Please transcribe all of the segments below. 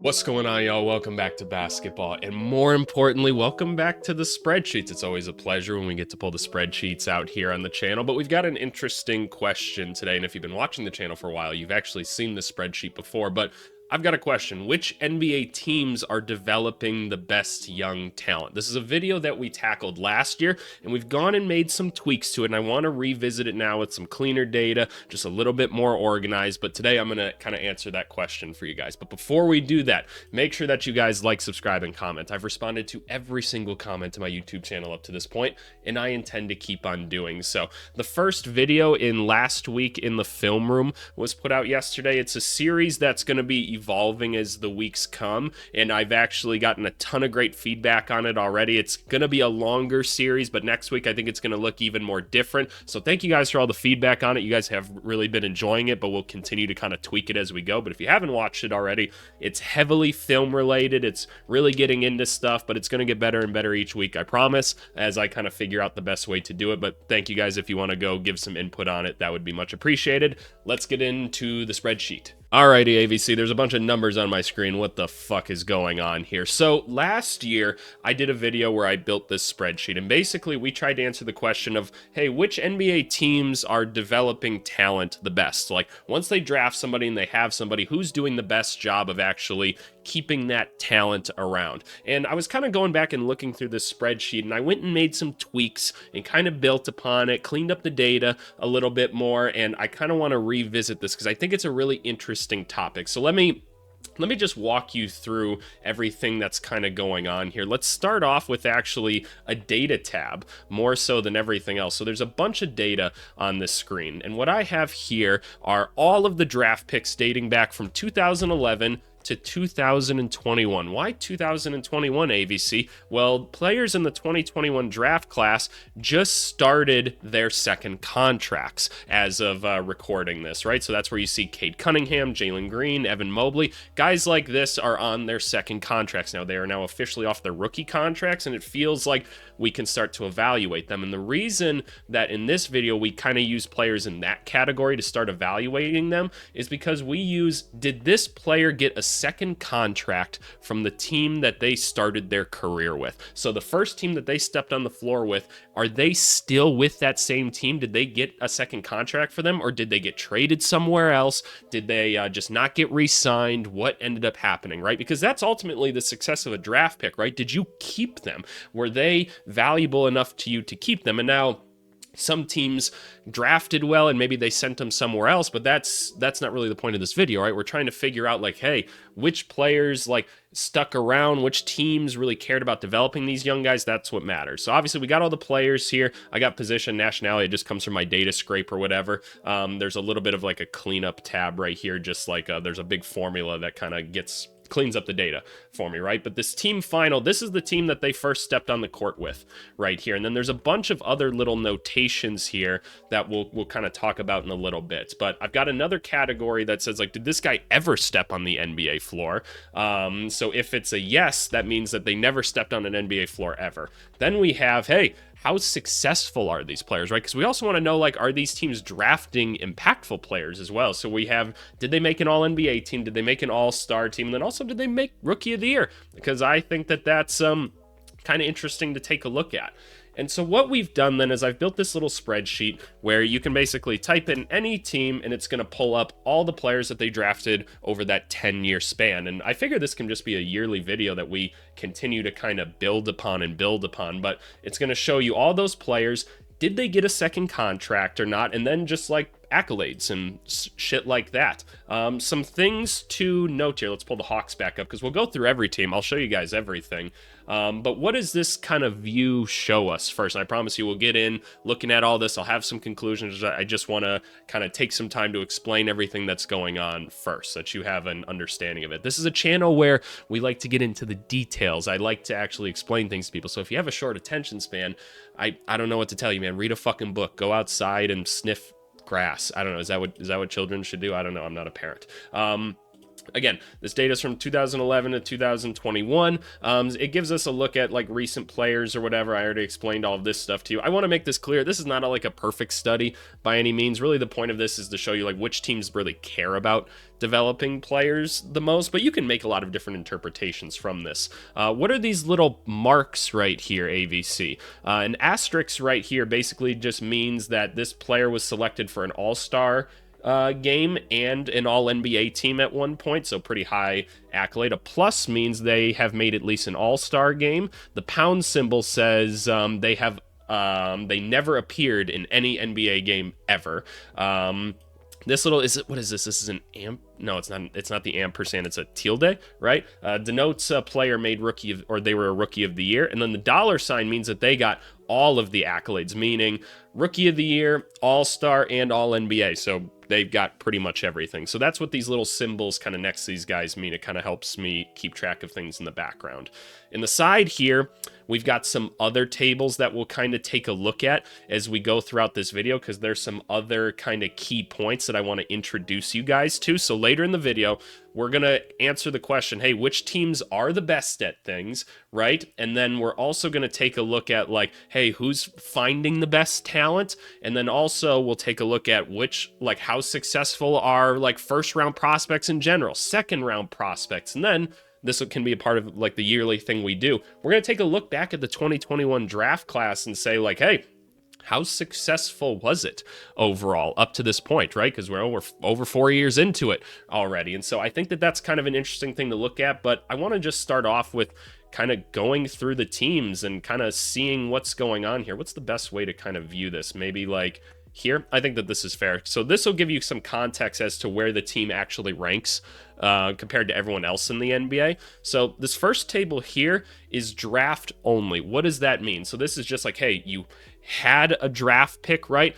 What's going on, y'all? Welcome back to basketball, and more importantly, welcome back to the spreadsheets. It's always a pleasure when we get to pull the spreadsheets out here on the channel, but we've got an interesting question today, and if you've been watching the channel for a while, you've actually seen this spreadsheet before, but I've got a question. Which NBA teams are developing the best young talent? This is a video that we tackled last year, and we've gone and made some tweaks to it, and I want to revisit it now with some cleaner data, just a little bit more organized, but today I'm going to kind of answer that question for you guys. But before we do that, make sure that you guys like, subscribe, and comment. I've responded to every single comment to my YouTube channel up to this point, and I intend to keep on doing so. The first video in last week in the film room was put out yesterday. It's a series that's going to be evolving as the weeks come, and I've actually gotten a ton of great feedback on it already. It's going to be a longer series, but next week I think it's going to look even more different. So thank you guys for all the feedback on it. You guys have really been enjoying it, but we'll continue to kind of tweak it as we go. But if you haven't watched it already, it's heavily film related. It's really getting into stuff, but it's going to get better and better each week, I promise, as I kind of figure out the best way to do it. But thank you guys. If you want to go give some input on it, that would be much appreciated. Let's get into the spreadsheet. Alrighty, AVC, there's a bunch of numbers on my screen. What the fuck is going on here? So last year, I did a video where I built this spreadsheet, and basically we tried to answer the question of, hey, which NBA teams are developing talent the best? Like, once they draft somebody and they have somebody, who's doing the best job of actually keeping that talent around? And I was kind of going back and looking through this spreadsheet, and I went and made some tweaks and kind of built upon it, cleaned up the data a little bit more, and I kind of want to revisit this because I think it's a really interesting topic. So let me just walk you through everything that's kind of going on here. Let's start off with actually a data tab, more so than everything else. So there's a bunch of data on this screen, and what I have here are all of the draft picks dating back from 2011 to 2021. Why 2021, AVC? Well, players in the 2021 draft class just started their second contracts as of recording this, right? So that's where you see Cade Cunningham, Jalen Green, Evan Mobley. Guys like this are on their second contracts now. They are now officially off their rookie contracts, and it feels like we can start to evaluate them. And the reason that in this video we kind of use players in that category to start evaluating them is because we use, did this player get a second contract from the team that they started their career with? So the first team that they stepped on the floor with, are they still with that same team? Did they get a second contract for them, or did they get traded somewhere else? Did they just not get re-signed? What ended up happening, right? Because that's ultimately the success of a draft pick, right? Did you keep them? Were they valuable enough to you to keep them? And now some teams drafted well and maybe they sent them somewhere else, but that's not really the point of this video, right? We're trying to figure out, like, hey, which players like stuck around, which teams really cared about developing these young guys. That's what matters. So obviously we got all the players here. I got position, nationality. It just comes from my data scrape or whatever. There's a little bit of like a cleanup tab right here, just like there's a big formula that kind of cleans up the data for me, right? But this team final, this is the team that they first stepped on the court with right here. And then there's a bunch of other little notations here that we'll kind of talk about in a little bit. But I've got another category that says, like, did this guy ever step on the NBA floor? So if it's a yes, that means that they never stepped on an NBA floor ever. Then we have, hey, how successful are these players, right? Because we also want to know, like, are these teams drafting impactful players as well? So we have, did they make an all-NBA team? Did they make an all-star team? And then also, did they make Rookie of the Year? Because I think that that's kind of interesting to take a look at. And so what we've done then is I've built this little spreadsheet where you can basically type in any team and it's going to pull up all the players that they drafted over that 10-year span. And I figure this can just be a yearly video that we continue to kind of build upon, but it's going to show you all those players. Did they get a second contract or not? And then just like accolades and shit like that. Some things to note here. Let's pull the Hawks back up because we'll go through every team. I'll show you guys everything. But what does this kind of view show us first? And I promise you we'll get in looking at all this. I'll have some conclusions. I just want to kind of take some time to explain everything that's going on first so that you have an understanding of it. This is a channel where we like to get into the details. I like to actually explain things to people. So if you have a short attention span, I don't know what to tell you, man. Read a fucking book. Go outside and sniff grass. I don't know. Is that what children should do? I don't know. I'm not a parent. Again, this data is from 2011 to 2021. It gives us a look at like recent players or whatever. I already explained all of this stuff to you. I want to make this clear. This is not like a perfect study by any means. Really, the point of this is to show you like which teams really care about developing players the most, but you can make a lot of different interpretations from this. What are these little marks right here, AVC? An asterisk right here basically just means that this player was selected for an all-star game and an all-NBA team at one point, so pretty high accolade. A plus means they have made at least an all-star game. The pound symbol says they never appeared in any NBA game ever. This little, what is this? This is an amp. No, it's not. It's not the ampersand. It's a tilde, right? Denotes a player made rookie of, or they were a rookie of the year. And then the dollar sign means that they got all of the accolades, meaning rookie of the year, all-star, and all NBA. So they've got pretty much everything. So that's what these little symbols kind of next to these guys mean. It kind of helps me keep track of things in the background. In the side here, we've got some other tables that we'll kind of take a look at as we go throughout this video, because there's some other kind of key points that I want to introduce you guys to. So later in the video, we're going to answer the question, hey, which teams are the best at things, right? And then we're also going to take a look at like, hey, who's finding the best talent? And then also we'll take a look at which, like how successful are like first round prospects in general, second round prospects. And then this can be a part of like the yearly thing we do. We're going to take a look back at the 2021 draft class and say like, hey, how successful was it overall up to this point, right? Because we're over 4 years into it already. And so I think that that's kind of an interesting thing to look at. But I want to just start off with kind of going through the teams and kind of seeing what's going on here. What's the best way to kind of view this? Maybe like here. I think that this is fair. So this will give you some context as to where the team actually ranks compared to everyone else in the NBA. So this first table here is draft only. What does that mean? So this is just like, hey, you had a draft pick, right?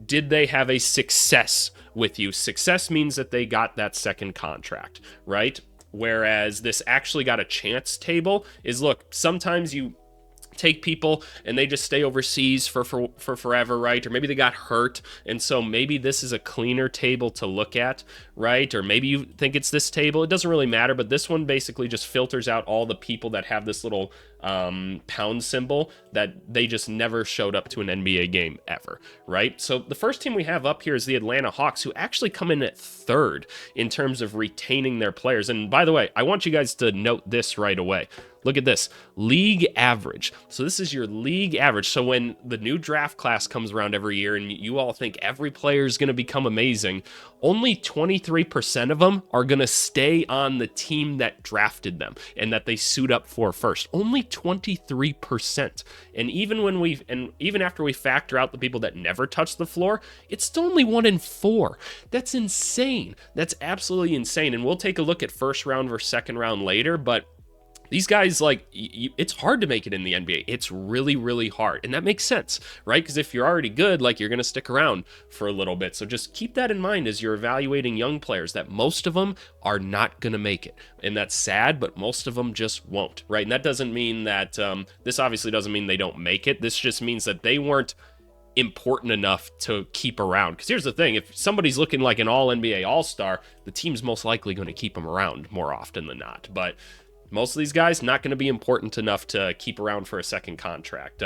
Did they have a success with you? Success means that they got that second contract, right? Whereas this actually got a chance table is, look, sometimes you take people and they just stay overseas for forever, right? Or maybe they got hurt, and so maybe this is a cleaner table to look at, right? Or maybe you think it's this table. It doesn't really matter, but this one basically just filters out all the people that have this little pound symbol that they just never showed up to an NBA game ever, right? So the first team we have up here is the Atlanta Hawks, who actually come in at third in terms of retaining their players. And by the way, I want you guys to note this right away. Look at this, league average. So this is your league average. So when the new draft class comes around every year and you all think every player is going to become amazing, only 23% of them are going to stay on the team that drafted them and that they suit up for first. Only 23%. And even after we factor out the people that never touch the floor, it's still only 1 in 4. That's insane. That's absolutely insane. And we'll take a look at first round versus second round later, but these guys, like, it's hard to make it in the NBA. It's really, really hard. And that makes sense, right? Because if you're already good, like, you're going to stick around for a little bit. So just keep that in mind as you're evaluating young players, that most of them are not going to make it. And that's sad, but most of them just won't, right? And that doesn't mean that, this obviously doesn't mean they don't make it. This just means that they weren't important enough to keep around. Because here's the thing, if somebody's looking like an all-NBA all-star, the team's most likely going to keep them around more often than not. But most of these guys not going to be important enough to keep around for a second contract.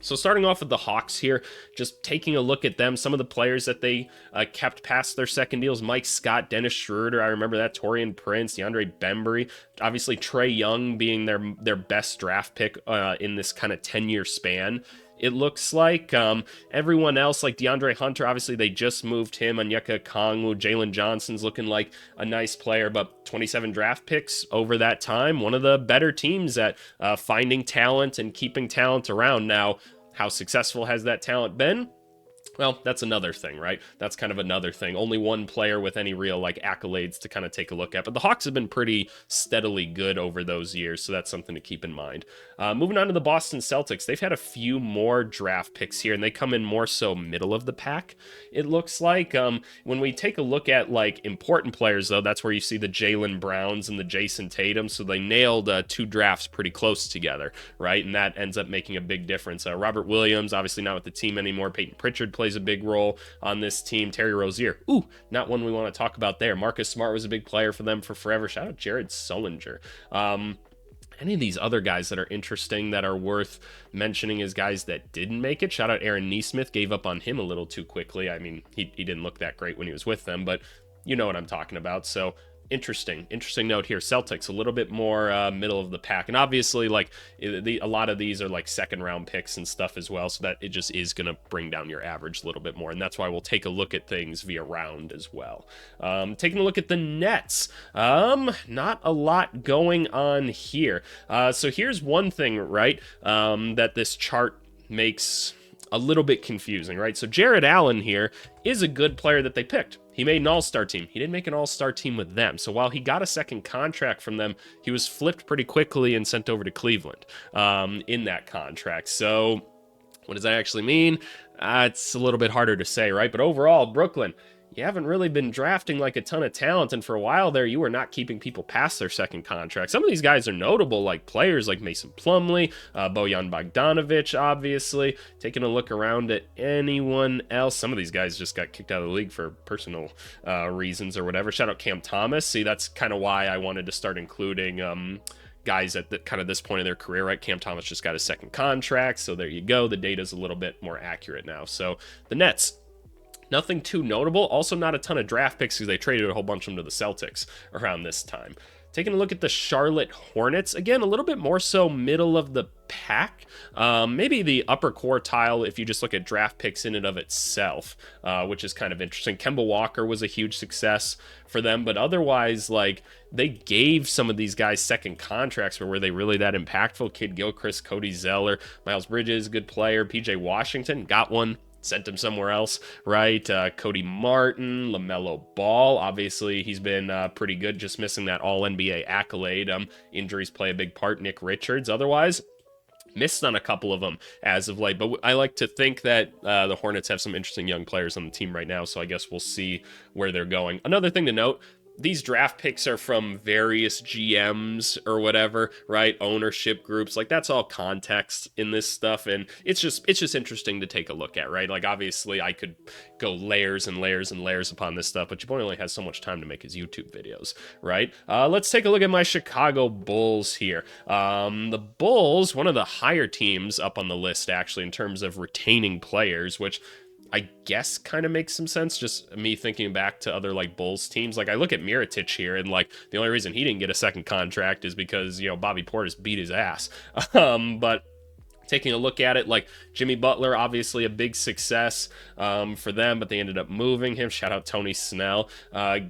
So starting off with the Hawks here, just taking a look at them, some of the players that they kept past their second deals: Mike Scott, Dennis Schroeder, I remember that, Taurean Prince, DeAndre Bembry, obviously Trae Young being their best draft pick in this kind of 10-year span. It looks like everyone else, like DeAndre Hunter, obviously they just moved him. Onyeka Okongwu, Jalen Johnson's looking like a nice player, but 27 draft picks over that time. One of the better teams at finding talent and keeping talent around. Now, how successful has that talent been? Well, that's another thing, right? That's kind of another thing. Only one player with any real like accolades to kind of take a look at. But the Hawks have been pretty steadily good over those years, so that's something to keep in mind. Moving on to the Boston Celtics, they've had a few more draft picks here, and they come in more so middle of the pack, it looks like. When we take a look at like important players, though, that's where you see the Jaylen Browns and the Jason Tatum. So they nailed 2 drafts pretty close together, right? And that ends up making a big difference. Robert Williams, obviously not with the team anymore. Peyton Pritchard played plays a big role on this team. Terry Rozier, ooh, not one we want to talk about there. Marcus Smart was a big player for them for forever. Shout out Jared Sullinger. Any of these other guys that are interesting that are worth mentioning as guys that didn't make it. Shout out Aaron Nesmith, gave up on him a little too quickly. I mean, he didn't look that great when he was with them, but you know what I'm talking about. So interesting note here. Celtics a little bit more middle of the pack, and obviously like a lot of these are like second round picks and stuff as well, so that it just is going to bring down your average a little bit more, and that's why we'll take a look at things via round as well. Taking a look at the Nets, not a lot going on here. So here's one thing, right, that this chart makes a little bit confusing, right? So Jared Allen here is a good player that they picked. He made an all-star team. He didn't make an all-star team with them. So while he got a second contract from them, he was flipped pretty quickly and sent over to Cleveland in that contract. So what does that actually mean? It's a little bit harder to say, right? But overall, Brooklyn, you haven't really been drafting like a ton of talent, and for a while there, you were not keeping people past their second contract. Some of these guys are notable, like players like Mason Plumlee, Bojan Bogdanovic, obviously. Taking a look around at anyone else, some of these guys just got kicked out of the league for personal reasons or whatever. Shout out Cam Thomas. See, that's kind of why I wanted to start including guys at kind of this point in their career, right? Cam Thomas just got his second contract, so there you go. The data's a little bit more accurate now. So the Nets, nothing too notable. Also not a ton of draft picks because they traded a whole bunch of them to the Celtics around this time. Taking a look at the Charlotte Hornets, again, a little bit more so middle of the pack. Maybe the upper quartile if you just look at draft picks in and of itself, which is kind of interesting. Kemba Walker was a huge success for them, but otherwise, like, they gave some of these guys second contracts, but were they really that impactful? Kid Gilchrist, Cody Zeller, Miles Bridges, good player. PJ Washington got one, sent him somewhere else, right? Cody Martin, LaMelo Ball, obviously he's been pretty good, just missing that all-NBA accolade. Injuries play a big part. Nick Richards, otherwise missed on a couple of them as of late, but I like to think that the Hornets have some interesting young players on the team right now, so I guess we'll see where they're going. Another thing to note, these draft picks are from various GMs or whatever, right? Ownership groups, like that's all context in this stuff, and it's just interesting to take a look at, right? Like obviously I could go layers and layers and layers upon this stuff, but your boy only has so much time to make his YouTube videos, right? Let's take a look at my Chicago Bulls here. The Bulls, one of the higher teams up on the list actually in terms of retaining players, which I guess kind of makes some sense, just me thinking back to other like Bulls teams. Like I look at Mirotic here, and like the only reason he didn't get a second contract is because, you know, Bobby Portis beat his ass. But taking a look at it, like Jimmy Butler, obviously a big success for them, but they ended up moving him. Shout out Tony Snell.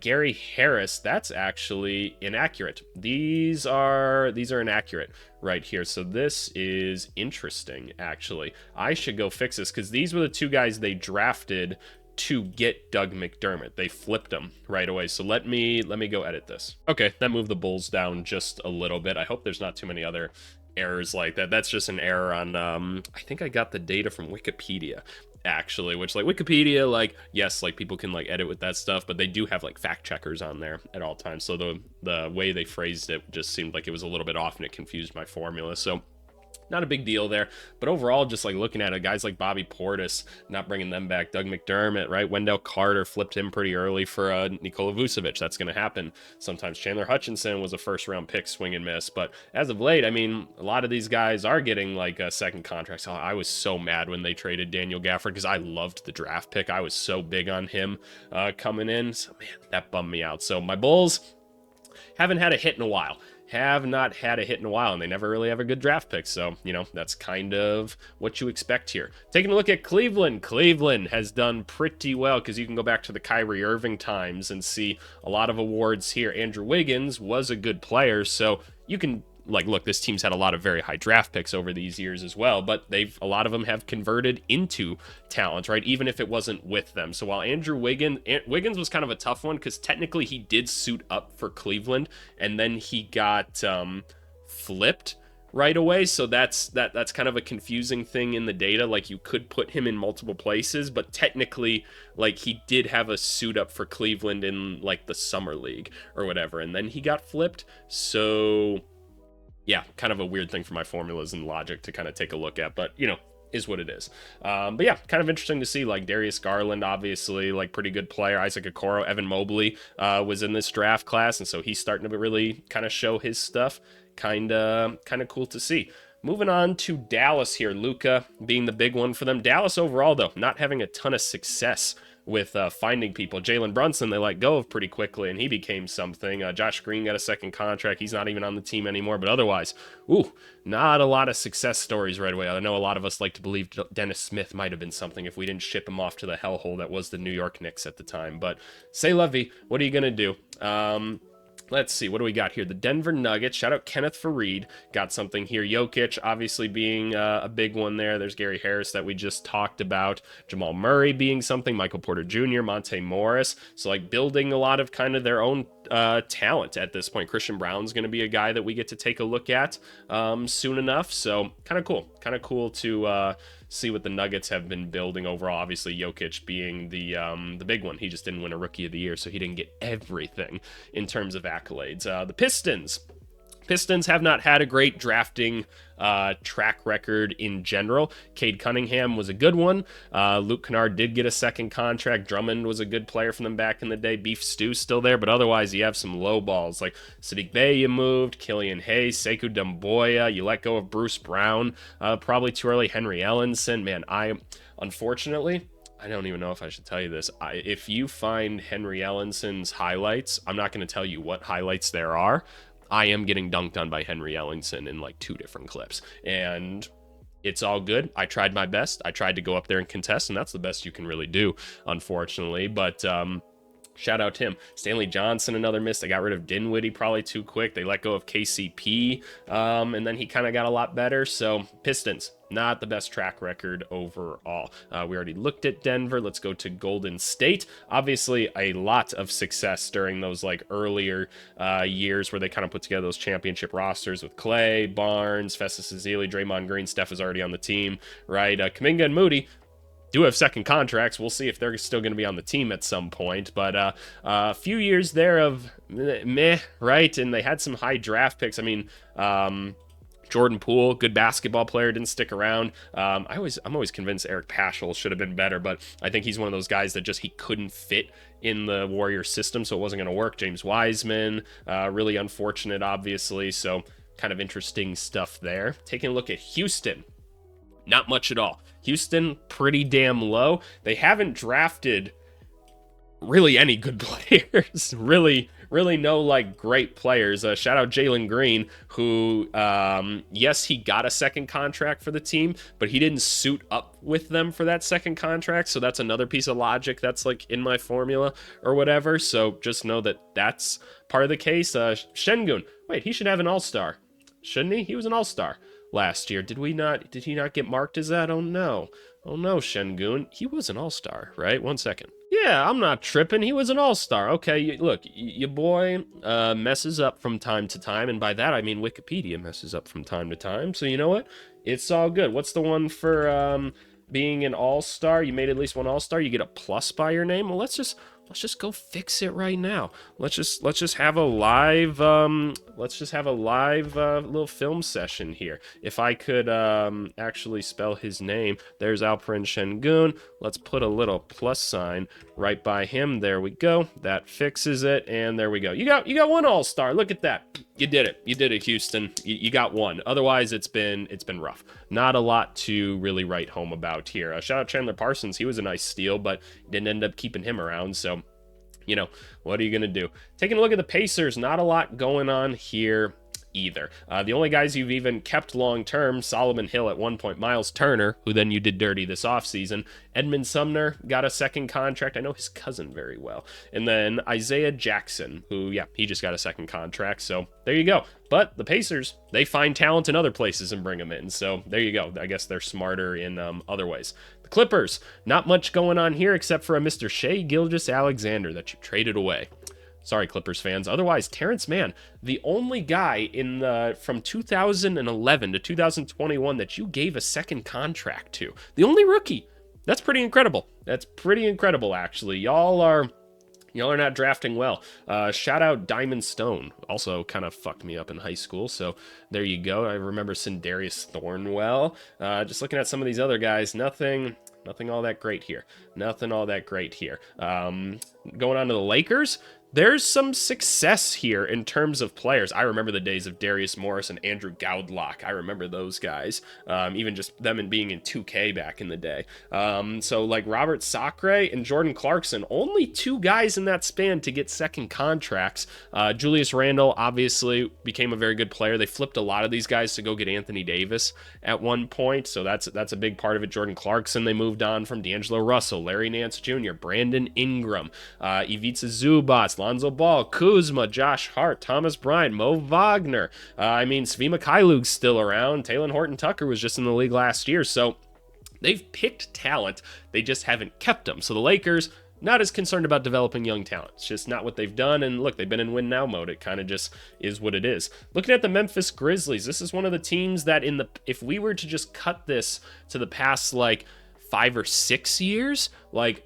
Gary Harris, that's actually inaccurate. These are inaccurate right here. So this is interesting, actually. I should go fix this because these were the two guys they drafted to get Doug McDermott. They flipped him right away. So let me go edit this. Okay, that moved the Bulls down just a little bit. I hope there's not too many other errors like that. That's just an error on I think I got the data from Wikipedia actually, which like Wikipedia, like yes, like people can like edit with that stuff, but they do have like fact checkers on there at all times, so the way they phrased it just seemed like it was a little bit off and it confused my formula. So not a big deal there, but overall, just like looking at it, guys like Bobby Portis, not bringing them back. Doug McDermott, right? Wendell Carter flipped him pretty early for Nikola Vucevic. That's going to happen sometimes. Chandler Hutchinson was a first-round pick, swing and miss, but as of late, I mean, a lot of these guys are getting like a second contract. So I was so mad when they traded Daniel Gafford because I loved the draft pick. I was so big on him coming in. So man, that bummed me out. So my Bulls haven't had a hit in a while. Have not had a hit in a while, and they never really have a good draft pick, so, you know, that's kind of what you expect here. Taking a look at Cleveland. Cleveland has done pretty well, because you can go back to the Kyrie Irving times and see a lot of awards here. Andrew Wiggins was a good player, so you can, like, look, this team's had a lot of very high draft picks over these years as well, but a lot of them have converted into talent, right? Even if it wasn't with them. So while Andrew Wiggins was kind of a tough one because technically he did suit up for Cleveland and then he got flipped right away. So that's kind of a confusing thing in the data. Like you could put him in multiple places, but technically like he did have a suit up for Cleveland in like the summer league or whatever, and then he got flipped. So yeah, kind of a weird thing for my formulas and logic to kind of take a look at, but you know, is what it is. But yeah, kind of interesting to see, like Darius Garland, obviously, like pretty good player. Isaac Okoro, Evan Mobley was in this draft class, and so he's starting to really kind of show his stuff. Kind of cool to see. Moving on to Dallas here, Luka being the big one for them. Dallas overall, though, not having a ton of success with finding people. Jalen Brunson, they let go of pretty quickly, and he became something. Josh Green got a second contract. He's not even on the team anymore, but otherwise, not a lot of success stories right away. I know a lot of us like to believe Dennis Smith might have been something if we didn't ship him off to the hellhole that was the New York Knicks at the time, but say la vie, what are you going to do? Let's see, what do we got here? The Denver Nuggets, shout out Kenneth Fareed, got something here. Jokic, obviously being a big one there. There's Gary Harris that we just talked about. Jamal Murray being something. Michael Porter Jr., Monte Morris. So, like, building a lot of kind of their own talent at this point. Christian Brown's going to be a guy that we get to take a look at soon enough. So, kind of cool. Kind of cool to see what the Nuggets have been building overall. Obviously, Jokic being the big one. He just didn't win a Rookie of the Year, so he didn't get everything in terms of accolades. The Pistons have not had a great drafting track record in general. Cade Cunningham was a good one. Luke Kennard did get a second contract. Drummond was a good player from them back in the day. Beef Stew's still there, but otherwise you have some low balls like Sadiq Bey you moved, Killian Hayes, Sekou Doumbouya, you let go of Bruce Brown, probably too early. Henry Ellenson, man, unfortunately, I don't even know if I should tell you this. If you find Henry Ellenson's highlights, I'm not going to tell you what highlights there are. I am getting dunked on by Henry Ellenson in like 2 different clips. And it's all good. I tried my best. I tried to go up there and contest, and that's the best you can really do, unfortunately. But shout out to him. Stanley Johnson, another miss. They got rid of Dinwiddie probably too quick. They let go of KCP, and then he kind of got a lot better. So Pistons, not the best track record overall. We already looked at Denver. Let's go to Golden State. Obviously, a lot of success during those like earlier years where they kind of put together those championship rosters with Clay, Barnes, Festus Ezeli, Draymond Green. Steph is already on the team, right? Kuminga and Moody do have second contracts. We'll see if they're still going to be on the team at some point. But a few years there of meh, right? And they had some high draft picks. I mean, Jordan Poole, good basketball player, didn't stick around. I'm always convinced Eric Paschall should have been better, but I think he's one of those guys that just he couldn't fit in the Warriors system, so it wasn't going to work. James Wiseman, really unfortunate, obviously. So kind of interesting stuff there. Taking a look at Houston. Not much at all. Houston, pretty damn low. They haven't drafted really any good players. really no like great players. Shout out Jalen Green, who, yes, he got a second contract for the team, but he didn't suit up with them for that second contract. So that's another piece of logic that's like in my formula or whatever. So just know that that's part of the case. Şengün, wait, he should have an all-star, shouldn't he? He was an all-star last year. Did he not get marked as that? Oh no, Şengün. He was an all-star, right? 1 second. Yeah, I'm not tripping. He was an all-star. Okay, look, your boy messes up from time to time, and by that I mean Wikipedia messes up from time to time. So you know what? It's all good. What's the one for being an all-star? You made at least one all-star. You get a plus by your name. Well, let's just go fix it right now. Let's just have a live little film session here. If I could actually spell his name, there's Alperen Şengün. Let's put a little plus sign right by him. There we go. That fixes it, and there we go. You got one all-star. Look at that. You did it, Houston. You got one. Otherwise, it's been rough. Not a lot to really write home about here. Shout out Chandler Parsons. He was a nice steal, but didn't end up keeping him around. So, you know, what are you going to do? Taking a look at the Pacers, not a lot going on here either. The only guys you've even kept long-term, Solomon Hill at one point, Miles Turner, who then you did dirty this offseason, Edmund Sumner got a second contract. I know his cousin very well. And then Isaiah Jackson, who, yeah, he just got a second contract. So there you go. But the Pacers, they find talent in other places and bring them in. So there you go. I guess they're smarter in other ways. The Clippers, not much going on here except for a Mr. Shai Gilgeous-Alexander that you traded away. Sorry, Clippers fans. Otherwise, Terrence Mann, the only guy from 2011 to 2021 that you gave a second contract to. The only rookie. That's pretty incredible. That's pretty incredible, actually. Y'all are Y'all are not drafting well. Shout out Diamond Stone. Also kind of fucked me up in high school. So there you go. I remember Sindarius Thornwell. Just looking at some of these other guys, nothing all that great here. Nothing all that great here. Going on to the Lakers. There's some success here in terms of players. I remember the days of Darius Morris and Andrew Goudlock. I remember those guys, even just them and being in 2K back in the day. So like Robert Sacre and Jordan Clarkson, only two guys in that span to get second contracts. Julius Randle obviously became a very good player. They flipped a lot of these guys to go get Anthony Davis at one point, so that's a big part of it. Jordan Clarkson, they moved on from D'Angelo Russell, Larry Nance Jr., Brandon Ingram, Ivica Zubac, Lonzo Ball, Kuzma, Josh Hart, Thomas Bryant, Mo Wagner. Svi Mikhailuk's still around. Taylor Horton-Tucker was just in the league last year. So they've picked talent. They just haven't kept them. So the Lakers, not as concerned about developing young talent. It's just not what they've done. And look, they've been in win now mode. It kind of just is what it is. Looking at the Memphis Grizzlies, this is one of the teams that if we were to just cut this to the past, 5 or 6 years,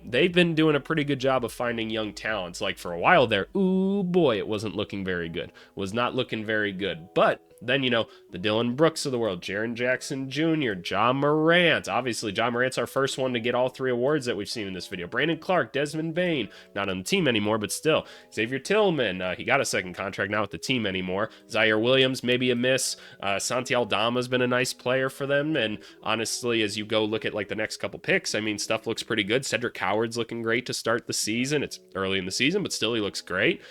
they've been doing a pretty good job of finding young talents. For a while there, ooh boy, it wasn't looking very good. Was not looking very good. But then, the Dylan Brooks of the world, Jaren Jackson Jr., Ja Morant. Obviously, Ja Morant's our first one to get all 3 awards that we've seen in this video. Brandon Clark, Desmond Bane, not on the team anymore, but still. Xavier Tillman, he got a second contract, not with the team anymore. Zaire Williams, maybe a miss. Santi Aldama's been a nice player for them. And honestly, as you go look at the next couple picks, stuff looks pretty good. Cedric Howard's looking great to start the season. It's early in the season, but still he looks great.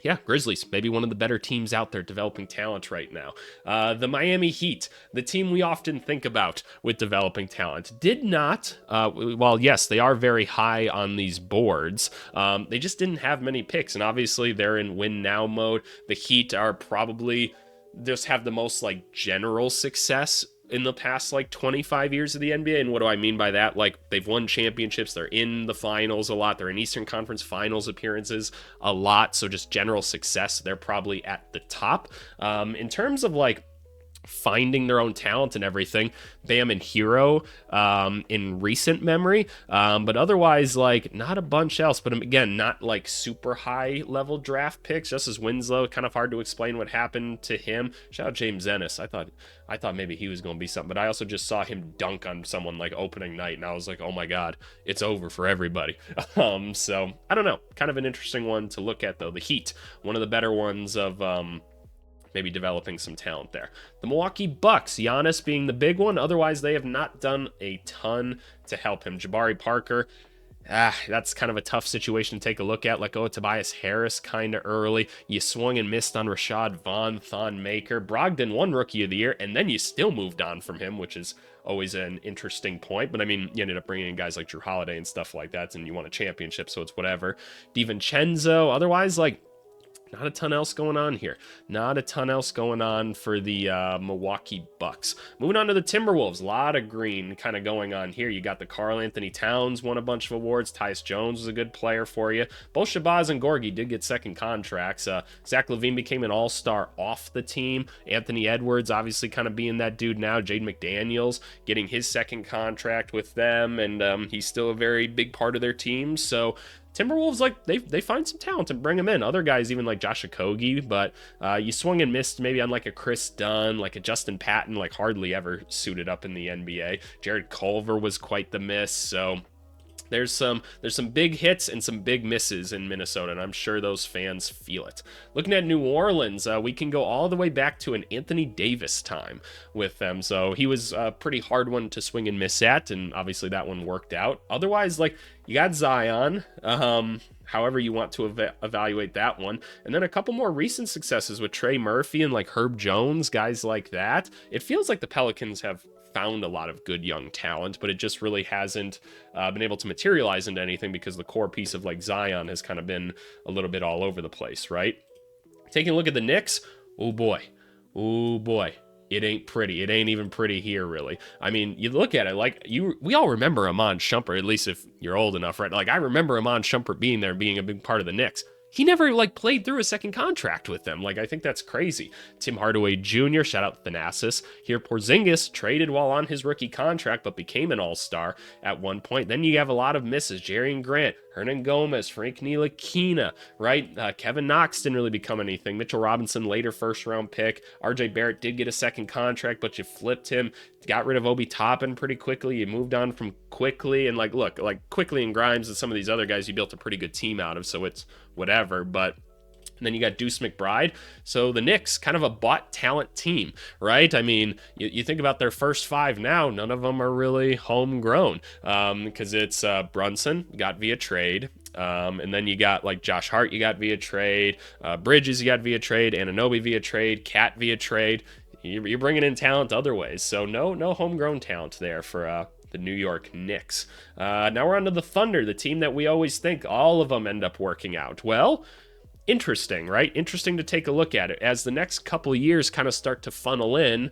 Yeah, Grizzlies, maybe one of the better teams out there developing talent right now. The Miami Heat, the team we often think about with developing talent, did not, while yes, they are very high on these boards, they just didn't have many picks, and obviously they're in win now mode. The Heat are probably just have the most general success in the past 25 years of the NBA. And what do I mean by that? They've won championships, they're in the finals a lot, they're in Eastern Conference finals appearances a lot, so just general success, they're probably at the top. In terms of finding their own talent and everything, Bam and Hero in recent memory, but otherwise not a bunch else. But again, not super high level draft picks. Justice Winslow, kind of hard to explain what happened to him. Shout out James Ennis. I thought maybe he was going to be something, but I also just saw him dunk on someone opening night, and I was oh my god, it's over for everybody. So I don't know, kind of an interesting one to look at though. The Heat, one of the better ones of maybe developing some talent there. The Milwaukee Bucks, Giannis being the big one. Otherwise, they have not done a ton to help him. Jabari Parker, that's kind of a tough situation to take a look at. Let go of Tobias Harris kind of early. You swung and missed on Rashad Vaughn, Thon Maker. Brogdon won Rookie of the Year, and then you still moved on from him, which is always an interesting point. But you ended up bringing in guys like Drew Holiday and stuff like that, and you won a championship, so it's whatever. DiVincenzo, otherwise, not a ton else going on here. Not a ton else going on for the Milwaukee Bucks. Moving on to the Timberwolves. A lot of green kind of going on here. You got the Karl Anthony Towns won a bunch of awards. Tyus Jones was a good player for you. Both Shabazz and Gorgie did get second contracts. Zach LaVine became an all-star off the team. Anthony Edwards obviously kind of being that dude now. Jaden McDaniels getting his second contract with them, and he's still a very big part of their team. So Timberwolves, they find some talent and bring them in. Other guys, even like Josh Okogie, but you swung and missed maybe on a Chris Dunn, a Justin Patton, hardly ever suited up in the NBA. Jared Culver was quite the miss, so there's some big hits and some big misses in Minnesota, and I'm sure those fans feel it. Looking at New Orleans, we can go all the way back to an Anthony Davis time with them. So he was a pretty hard one to swing and miss at, and obviously that one worked out. Otherwise, you got Zion, however you want to evaluate that one. And then a couple more recent successes with Trey Murphy and Herb Jones, guys like that. It feels like the Pelicans have found a lot of good young talent, but it just really hasn't been able to materialize into anything because the core piece of Zion has kind of been a little bit all over the place, right? Taking a look at the Knicks, oh boy, it ain't pretty. It ain't even pretty here, really. You look at it, we all remember Iman Shumpert, at least if you're old enough, right? I remember Iman Shumpert being there, being a big part of the Knicks. he never like played through a second contract with them. Like, I think that's crazy. Tim Hardaway Jr., shout out Thanasis. Here, Porzingis traded while on his rookie contract, but became an all-star at one point. Then you have a lot of misses. Jerian Grant, Hernan Gomez, Frank Ntilikina, right? Kevin Knox didn't really become anything. Mitchell Robinson, later first-round pick. RJ Barrett did get a second contract, but you flipped him. Got rid of Obi Toppin pretty quickly. You moved on from Quickly. And like, look, like Quickly and Grimes and some of these other guys you built a pretty good team out of, so it's whatever. But and then you got Deuce McBride. So the Knicks, kind of a bought talent team, right? I mean, you think about their first five now, none of them are really homegrown, because it's Brunson, got via trade. And then you got like Josh Hart, you got via trade. Bridges, you got via trade. Anunoby via trade. Cat via trade. You're bringing in talent other ways. So no homegrown talent there for the New York Knicks. Now we're on to the Thunder, the team that we always think all of them end up working out. Well, interesting, right? Interesting to take a look at it. As the next couple of years kind of start to funnel in,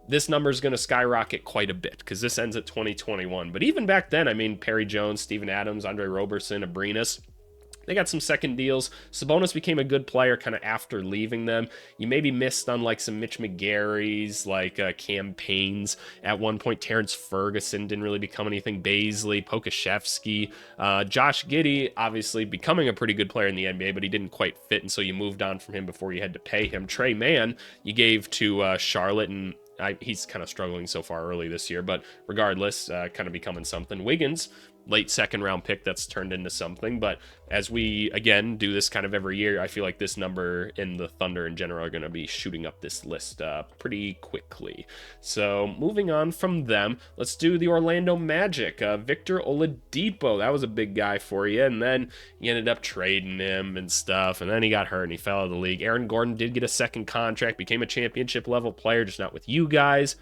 this number is going to skyrocket quite a bit because this ends at 2021. But even back then, I mean, Perry Jones, Steven Adams, Andre Roberson, Abrinas, they got some second deals. Sabonis became a good player kind of after leaving them. You maybe missed on like some Mitch McGarry's, like campaigns at one point. Terrence Ferguson didn't really become anything. Baisley, Pokashevsky, Josh Giddey, obviously becoming a pretty good player in the NBA, but he didn't quite fit, and so you moved on from him before you had to pay him. Trey Mann, you gave to Charlotte, and he's kind of struggling so far early this year, but regardless, kind of becoming something. Wiggins, late second round pick that's turned into something. But as we, again, do this kind of every year, I feel like this number in the Thunder in general are going to be shooting up this list pretty quickly. So moving on from them, let's do the Orlando Magic. Victor Oladipo, that was a big guy for you, and then you ended up trading him and stuff, and then he got hurt and he fell out of the league. Aaron Gordon did get a second contract, became a championship level player, just not with you guys.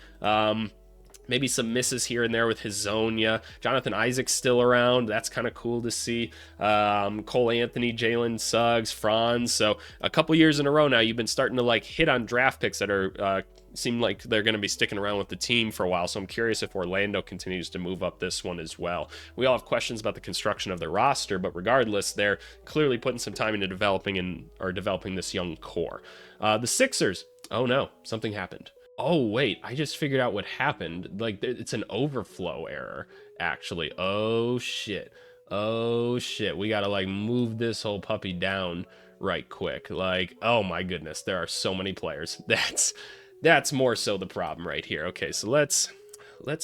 Maybe some misses here and there with Hazonia. Jonathan Isaac's still around. That's kind of cool to see. Cole Anthony, Jalen Suggs, Franz. So a couple years in a row now, you've been starting to like hit on draft picks that are seem like they're going to be sticking around with the team for a while. So I'm curious if Orlando continues to move up this one as well. We all have questions about the construction of their roster, but regardless, they're clearly putting some time into developing this young core. The Sixers. Oh no, something happened. Oh, wait, I just figured out what happened. Like, it's an overflow error, actually. Oh, shit. We gotta, like, move this whole puppy down right quick. Like, oh, my goodness, there are so many players. That's more so the problem right here. Okay, so let's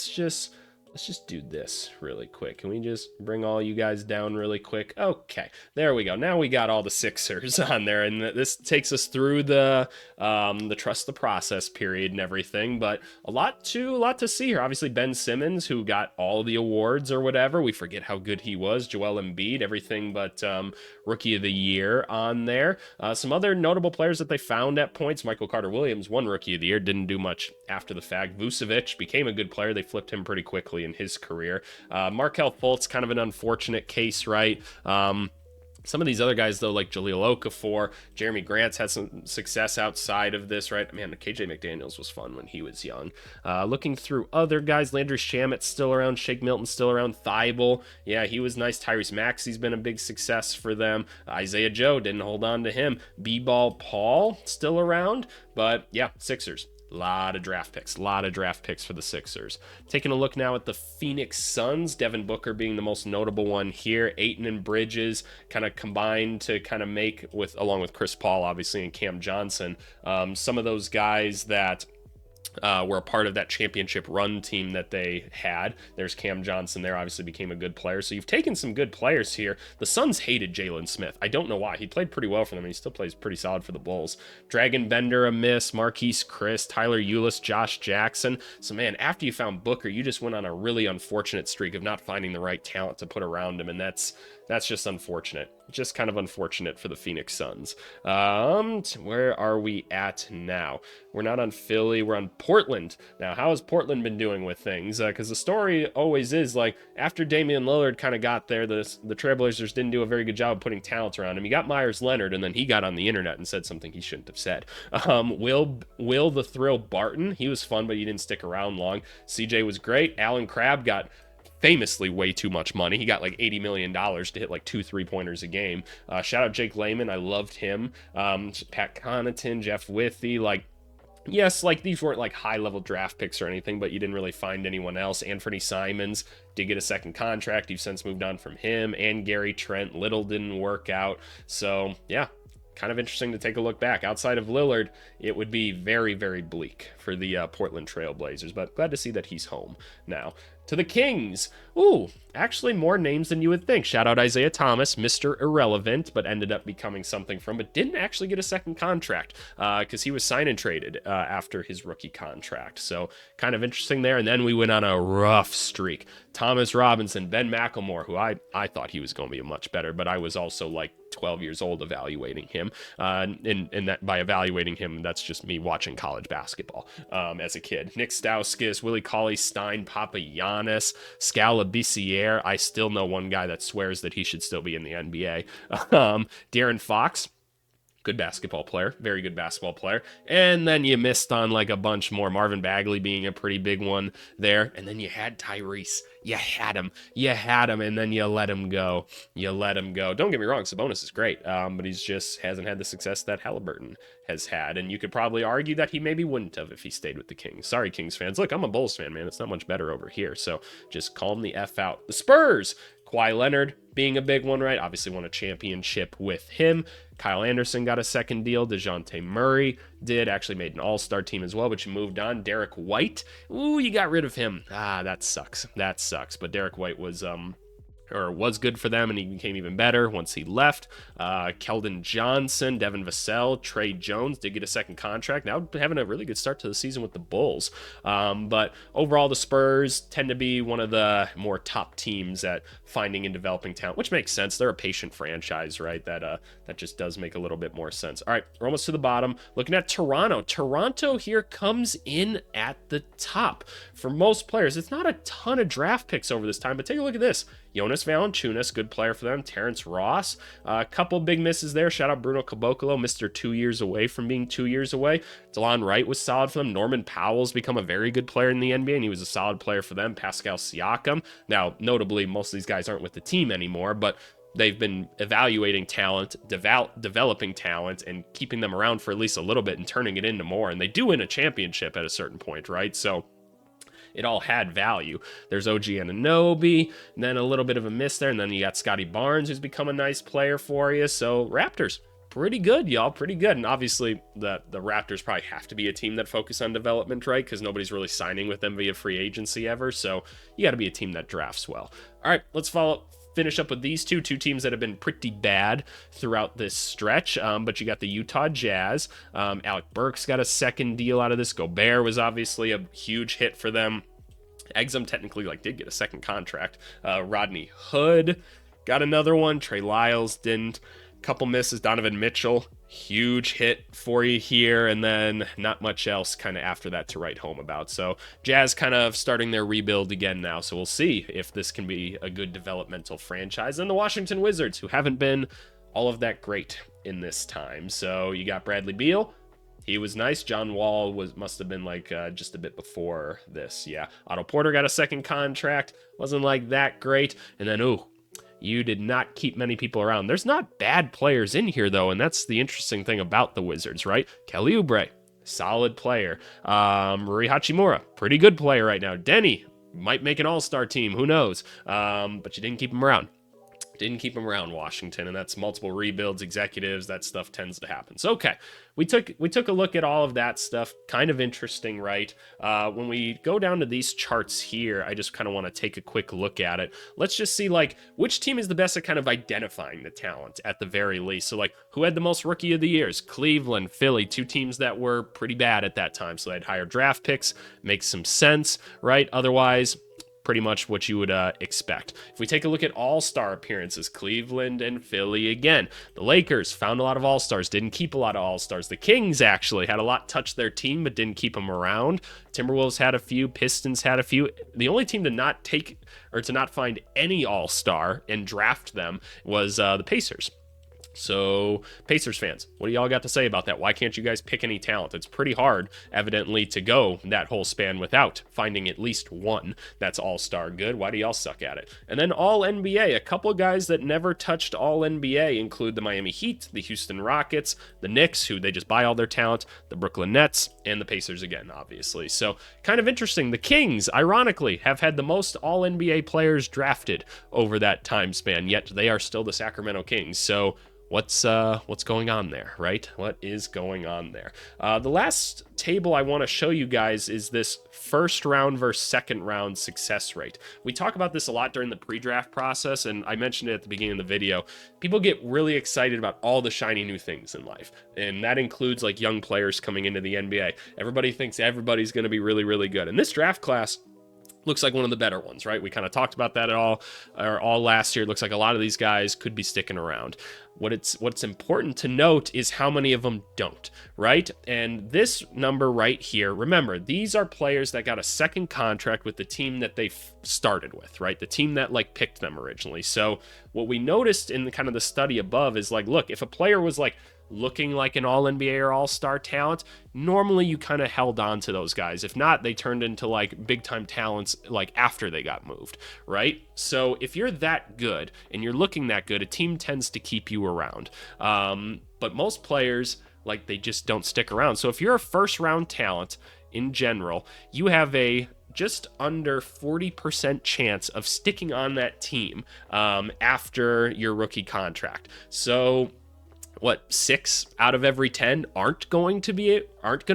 just do this really quick. Can we just bring all you guys down really quick? Okay, there we go. Now we got all the Sixers on there, and this takes us through the trust the process period and everything. But a lot to see here. Obviously, Ben Simmons, who got all the awards or whatever. We forget how good he was. Joel Embiid, everything but Rookie of the Year on there. Some other notable players that they found at points. Michael Carter-Williams won Rookie of the Year. Didn't do much after the fact. Vucevic became a good player. They flipped him pretty quickly in his career. Markelle Fultz, kind of an unfortunate case, right? Some of these other guys, though, like Jahlil Okafor, Jeremy Grant's had some success outside of this, right? Man, KJ McDaniels was fun when he was young. Looking through other guys, Landry Shamet's still around, Shake Milton's still around, Thibault, yeah, he was nice. Tyrese Maxey's been a big success for them. Isaiah Joe, didn't hold on to him. B-Ball Paul, still around, but yeah, Sixers. A lot of draft picks for the Sixers. Taking a look now at the Phoenix Suns, Devin Booker being the most notable one here. Ayton and Bridges kind of combined to kind of make, along with Chris Paul, obviously, and Cam Johnson, some of those guys that were a part of that championship run team that they had. There's Cam Johnson there, obviously became a good player. So you've taken some good players here. The Suns hated Jalen Smith. I don't know why. He played pretty well for them, and he still plays pretty solid for the Bulls. Dragon Bender, a miss. Marquise Chris, Tyler Ulis, Josh Jackson. So, man, after you found Booker, you just went on a really unfortunate streak of not finding the right talent to put around him, and that's just unfortunate. Just kind of unfortunate for the Phoenix Suns. Where are we at now? We're not on Philly. We're on Portland. Now, how has Portland been doing with things? Because the story always is, like, after Damian Lillard kind of got there, the Trailblazers didn't do a very good job of putting talent around him. He got Myers Leonard, and then he got on the internet and said something he shouldn't have said. Will the Thrill Barton, he was fun, but he didn't stick around long. CJ was great. Alan Crabb got famously way too much money. He got like $80 million to hit like 2 3-pointers a game. Shout out Jake Layman. I loved him. Pat Connaughton, Jeff Withey, like, yes, like these weren't like high-level draft picks or anything, but you didn't really find anyone else. Anthony Simons did get a second contract. You've since moved on from him. And Gary Trent. Little didn't work out. So, yeah, kind of interesting to take a look back. Outside of Lillard, it would be very, very bleak for the Portland Trail Blazers, but glad to see that he's home now. To the Kings. Ooh, actually more names than you would think. Shout out Isaiah Thomas, Mr. Irrelevant, but ended up becoming something from, but didn't actually get a second contract because he was sign and traded after his rookie contract. So kind of interesting there. And then we went on a rough streak. Thomas Robinson, Ben McLemore, who I thought he was going to be much better, but I was also like 12 years old evaluating him. And that by evaluating him, that's just me watching college basketball as a kid. Nick Stauskas, Willie Cauley-Stein, Papa Giannis, Scalabissiere. I still know one guy that swears that he should still be in the NBA. De'Aaron Fox. Good basketball player, very good basketball player. And then you missed on like a bunch more. Marvin Bagley being a pretty big one there. And then you had Tyrese. You had him, and then you let him go. Don't get me wrong, Sabonis is great, but he's just hasn't had the success that Halliburton has had. And you could probably argue that he maybe wouldn't have if he stayed with the Kings. Sorry, Kings fans. Look, I'm a Bulls fan, man. It's not much better over here. So just calm the F out. The Spurs. Kawhi Leonard being a big one, right? Obviously won a championship with him. Kyle Anderson got a second deal. DeJounte Murray did. Actually made an all-star team as well, but you moved on. Derek White. Ooh, you got rid of him. That sucks. But Derek White was good for them, and he became even better once he left. Keldon Johnson, Devin Vassell, Trey Jones did get a second contract. Now having a really good start to the season with the Bulls. But overall, the Spurs tend to be one of the more top teams at finding and developing talent, which makes sense. They're a patient franchise, right? That just does make a little bit more sense. All right, we're almost to the bottom. Looking at Toronto. Toronto here comes in at the top. For most players, it's not a ton of draft picks over this time, but take a look at this. Jonas Valanciunas, good player for them. Terrence Ross, a couple big misses there. Shout out Bruno Caboclo, Mr. 2 years away from being 2 years away. DeLon Wright was solid for them. Norman Powell's become a very good player in the NBA, and he was a solid player for them. Pascal Siakam. Now, notably, most of these guys aren't with the team anymore, but they've been evaluating talent, developing talent, and keeping them around for at least a little bit and turning it into more. And they do win a championship at a certain point, right? So it all had value. There's OG Anunoby, and then a little bit of a miss there, and then you got Scotty Barnes, who's become a nice player for you. So Raptors, pretty good, y'all, pretty good. And obviously, the Raptors probably have to be a team that focus on development, right? Because nobody's really signing with them via free agency ever. So you got to be a team that drafts well. All right, let's finish up with these two teams that have been pretty bad throughout this stretch, but you got the Utah Jazz. Alec Burks got a second deal out of this. Gobert was obviously a huge hit for them. Exum technically did get a second contract. Rodney Hood got another one. Trey Lyles didn't. Couple misses. Donovan Mitchell, huge hit for you here, and then not much else kind of after that to write home about. So Jazz kind of starting their rebuild again now, so we'll see if this can be a good developmental franchise. And the Washington Wizards, who haven't been all of that great in this time. So you got Bradley Beal. He was nice. John Wall must have been just a bit before this. Yeah. Otto Porter got a second contract. Wasn't that great. And then, you did not keep many people around. There's not bad players in here, though, and that's the interesting thing about the Wizards, right? Kelly Oubre, solid player. Rui Hachimura, pretty good player right now. Denny might make an all-star team. Who knows? But you didn't keep him around. Washington, and that's multiple rebuilds, executives, that stuff tends to happen. So, okay, we took a look at all of that stuff. Kind of interesting, right? When we go down to these charts here, I just kind of want to take a quick look at it. Let's just see, which team is the best at kind of identifying the talent at the very least. So, who had the most rookie of the years? Cleveland, Philly, two teams that were pretty bad at that time. So they had higher draft picks. Makes some sense, right? Otherwise, pretty much what you would expect. If we take a look at all-star appearances, Cleveland and Philly again. The Lakers found a lot of all-stars, didn't keep a lot of all-stars. The Kings actually had a lot touch their team, but didn't keep them around. Timberwolves had a few, Pistons had a few. The only team to not find any all-star and draft them was the Pacers. So, Pacers fans, what do y'all got to say about that? Why can't you guys pick any talent? It's pretty hard, evidently, to go that whole span without finding at least one that's all-star good. Why do y'all suck at it? And then All-NBA. A couple of guys that never touched All-NBA include the Miami Heat, the Houston Rockets, the Knicks, who they just buy all their talent, the Brooklyn Nets, and the Pacers again, obviously. So, kind of interesting. The Kings, ironically, have had the most All-NBA players drafted over that time span, yet they are still the Sacramento Kings. So, what's going on there, right? What is going on there? The last table I want to show you guys is this first round versus second round success rate. We talk about this a lot during the pre-draft process, and I mentioned it at the beginning of the video. People get really excited about all the shiny new things in life, and that includes like young players coming into the NBA. Everybody thinks everybody's going to be really, really good. And this draft class looks like one of the better ones, right? We kind of talked about that all last year. It looks like a lot of these guys could be sticking around. What's important to note is how many of them don't, right? And this number right here, remember, these are players that got a second contract with the team that they started with, right? The team that like picked them originally. So what we noticed in the kind of the study above is like, look, if a player was like looking like an all-NBA or all-star talent, normally you kind of held on to those guys. If not, they turned into like big-time talents like after they got moved, right? So if you're that good and you're looking that good, a team tends to keep you around. But most players, like, they just don't stick around. So if you're a first-round talent in general, you have a just under 40% chance of sticking on that team after your rookie contract. So what, 6 out of every 10 aren't going to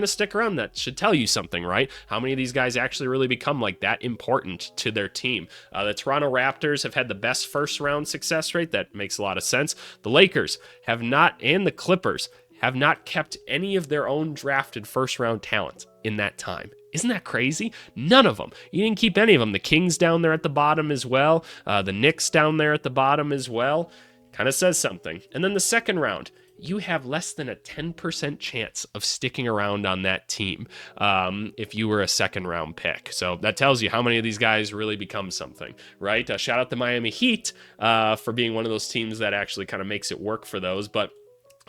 stick around? That should tell you something, right? How many of these guys actually really become like that important to their team? The Toronto Raptors have had the best first round success rate. That makes a lot of sense. The Lakers have not, and the Clippers have not kept any of their own drafted first round talent in that time. Isn't that crazy? None of them. You didn't keep any of them. The Kings down there at the bottom as well. The Knicks down there at the bottom as well. Kind of says something. And then the second round, you have less than a 10% chance of sticking around on that team if you were a second round pick. So that tells you how many of these guys really become something, right? Shout out to Miami Heat for being one of those teams that actually kind of makes it work for those. But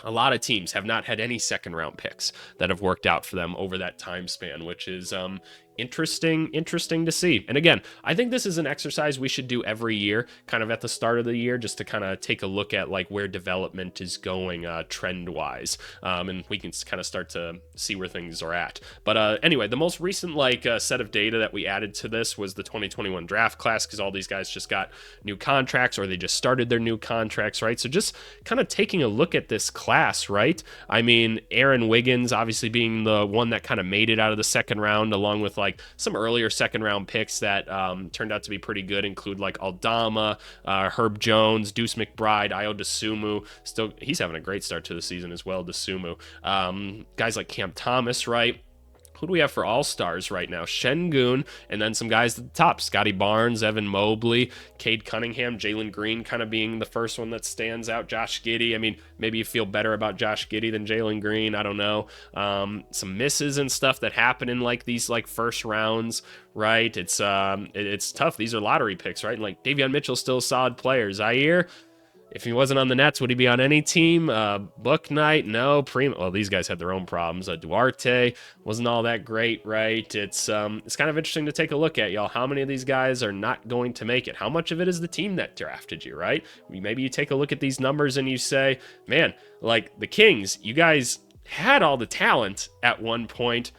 a lot of teams have not had any second round picks that have worked out for them over that time span, which is interesting to see. And again, I think this is an exercise we should do every year, kind of at the start of the year, just to kind of take a look at like where development is going trend wise, and we can kind of start to see where things are at. But anyway, the most recent like set of data that we added to this was the 2021 draft class, because all these guys just got new contracts or they just started their new contracts, right? So just kind of taking a look at this class, right? I mean, Aaron Wiggins obviously being the one that kind of made it out of the second round, along with like some earlier second round picks that turned out to be pretty good, include like Aldama, Herb Jones, Deuce McBride, Ayo Dosunmu. Still, he's having a great start to the season as well, Dosunmu. Guys like Cam Thomas, right? Who do we have for all-stars right now? Şengün, and then some guys at the top. Scotty Barnes, Evan Mobley, Cade Cunningham, Jalen Green kind of being the first one that stands out. Josh Giddey. I mean, maybe you feel better about Josh Giddey than Jalen Green. I don't know. Some misses and stuff that happen in like these like first rounds, right? It's tough. These are lottery picks, right? And like Davion Mitchell's still a solid player. Zaire, if he wasn't on the Nets, would he be on any team? Book Knight, no. Primo, well, these guys had their own problems. Duarte wasn't all that great, right? It's kind of interesting to take a look at, y'all. How many of these guys are not going to make it? How much of it is the team that drafted you, right? Maybe you take a look at these numbers and you say, man, like the Kings, you guys had all the talent at one point.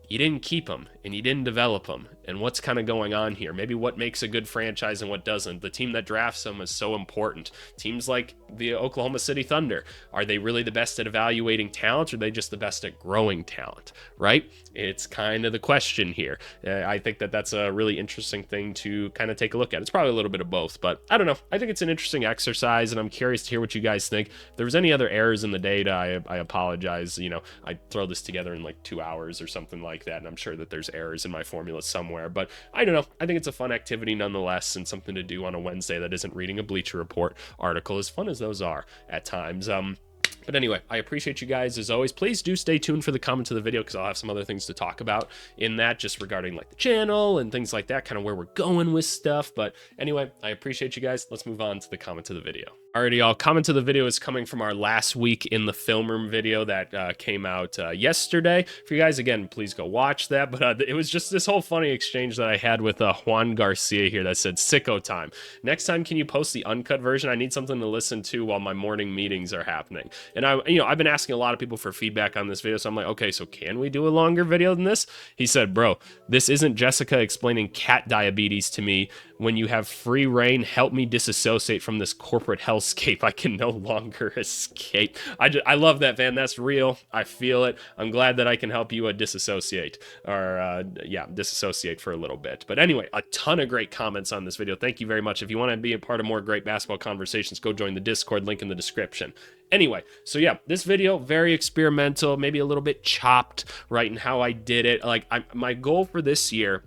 You didn't keep them and you didn't develop them. And what's kind of going on here? Maybe what makes a good franchise and what doesn't. The team that drafts them is so important. Teams like the Oklahoma City Thunder, are they really the best at evaluating talent, or are they just the best at growing talent, right? It's kind of the question here. I think that that's a really interesting thing to kind of take a look at. It's probably a little bit of both, but I don't know. I think it's an interesting exercise, and I'm curious to hear what you guys think. If there was any other errors in the data, I apologize. You know, I throw this together in like 2 hours or something like that, and I'm sure that there's errors in my formula somewhere, but I don't know. I think it's a fun activity nonetheless, and something to do on a Wednesday that isn't reading a Bleacher Report article, as fun as those are at times. But anyway, I appreciate you guys as always. Please do stay tuned for the comments of the video, because I'll have some other things to talk about in that, just regarding like the channel and things like that, kind of where we're going with stuff. But anyway, I appreciate you guys. Let's move on to the comments of the video. Alrighty, y'all. Comment to the video is coming from our last week in the film room video that came out yesterday. For you guys, again, please go watch that. But it was just this whole funny exchange that I had with Juan Garcia here that said "sicko time." Next time, can you post the uncut version? I need something to listen to while my morning meetings are happening. And I've been asking a lot of people for feedback on this video, so I'm like, okay, so can we do a longer video than this? He said, bro, this isn't Jessica explaining cat diabetes to me. When you have free reign, help me disassociate from this corporate hellscape. I can no longer escape. I love that, man. That's real. I feel it. I'm glad that I can help you disassociate, or disassociate for a little bit. But anyway, a ton of great comments on this video. Thank you very much. If you want to be a part of more great basketball conversations, go join the Discord, link in the description. Anyway, so yeah, this video, very experimental, maybe a little bit chopped, right, in how I did it. Like, my goal for this year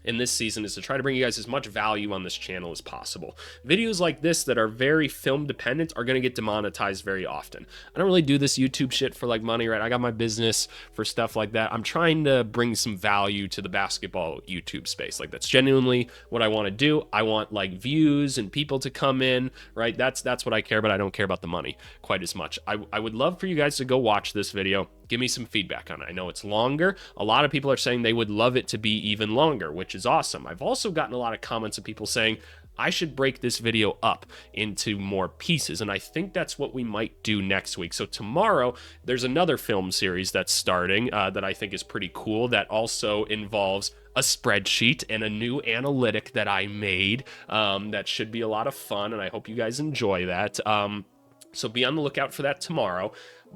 in this season is to try to bring you guys as much value on this channel as possible. Videos like this that are very film dependent are going to get demonetized very often. I don't really do this YouTube shit for like money, right? I got my business for stuff like that. I'm trying to bring some value to the basketball YouTube space. Like, that's genuinely what I want to do. I want like views and people to come in, right? That's what I care about. I don't care about the money quite as much. I would love for you guys to go watch this video. Give me some feedback on it. I know it's longer. A lot of people are saying they would love it to be even longer, which is awesome. I've also gotten a lot of comments of people saying I should break this video up into more pieces, and I think that's what we might do next week. So tomorrow, there's another film series that's starting that I think is pretty cool, that also involves a spreadsheet and a new analytic that I made that should be a lot of fun, and I hope you guys enjoy that. So be on the lookout for that tomorrow.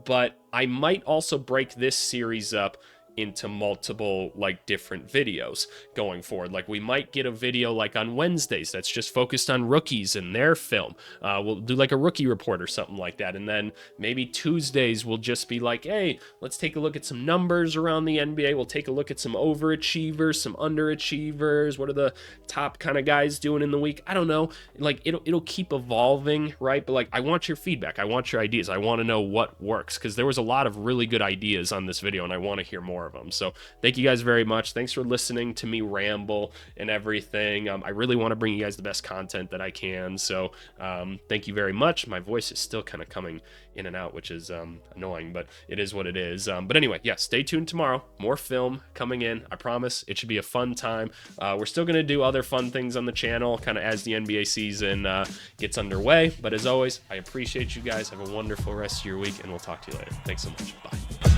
But I might also break this series up into multiple like different videos going forward. Like, we might get a video like on Wednesdays that's just focused on rookies and their film. We'll do like a rookie report or something like that. And then maybe Tuesdays will just be like, hey, let's take a look at some numbers around the NBA. We'll take a look at some overachievers, some underachievers. What are the top kind of guys doing in the week? I don't know. Like, it'll keep evolving, right? But like, I want your feedback. I want your ideas. I want to know what works, because there was a lot of really good ideas on this video and I want to hear more of them. So thank you guys very much. Thanks for listening to me ramble and everything. I really want to bring you guys the best content that I can. So thank you very much. My voice is still kind of coming in and out, which is annoying, but it is what it is. But anyway, yeah, stay tuned tomorrow. More film coming in. I promise it should be a fun time. We're still going to do other fun things on the channel kind of as the NBA season gets underway. But as always, I appreciate you guys. Have a wonderful rest of your week, and we'll talk to you later. Thanks so much. Bye.